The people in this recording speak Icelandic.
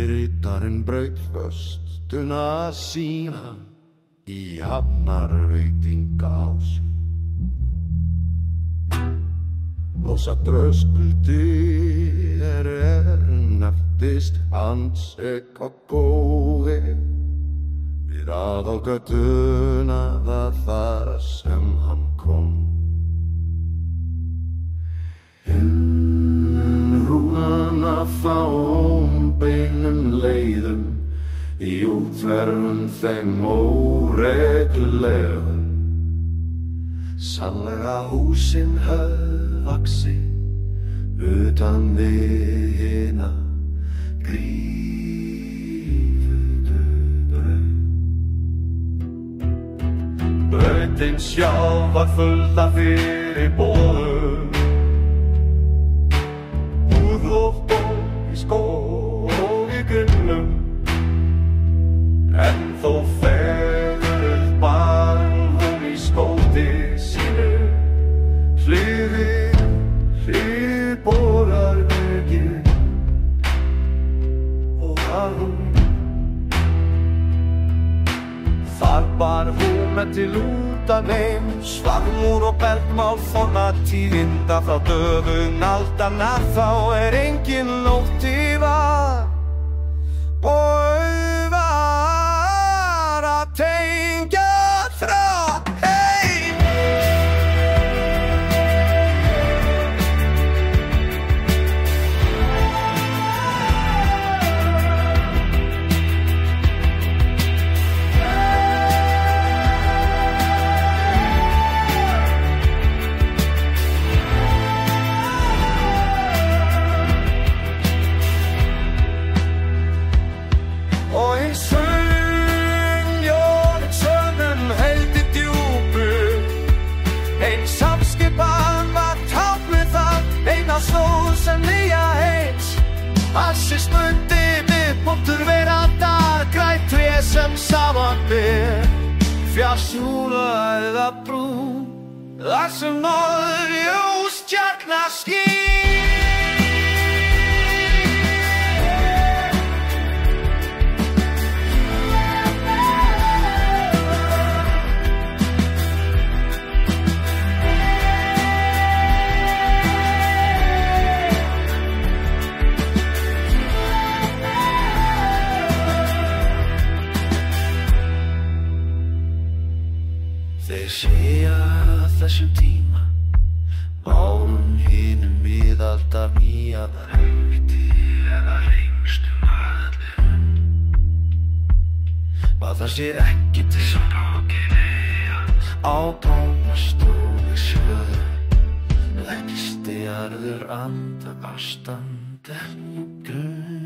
Riddarinn braut föstuna sína í hafnarveitingahúsi og satt Röskvildi nefndist hans eitthvað góði við á götuna það þar sem hann kom. Rúnana frá beinum leiðum í útverfum þeim óreglulegum. Sannlega húsin höfðu vaxið utan við hina grífuðu braut. Brautin sjálf var full af fyrirboðum, húðloft og í skóg og í grunnum, en þó fegurð bar hún í skóti sínu. Hlið borar veginn og var hún. Þar bar hún með til út af heim svarmúr og bergmál forna tíðinda frá döfum aldanna. Þá engin nótt í var og auðvar að tengja þrá heim. Og í söngjónum sönnum heildi djúpu, ein samskipan var tátt með það, eina slóð sem nýja heims. Alls smundi miðpunktur veraldar, grænt tré sem saman ber, fjarsjúla eða brú, þar sem norðurljósstjarna skín. Þeir segja að þessum tíma málum hinum miðalda nýjaðar helviti eða lengstum allir. Að það sé ekki til sem bókilega á tómastofu sjö, leggst í jarður anda ástand en grun.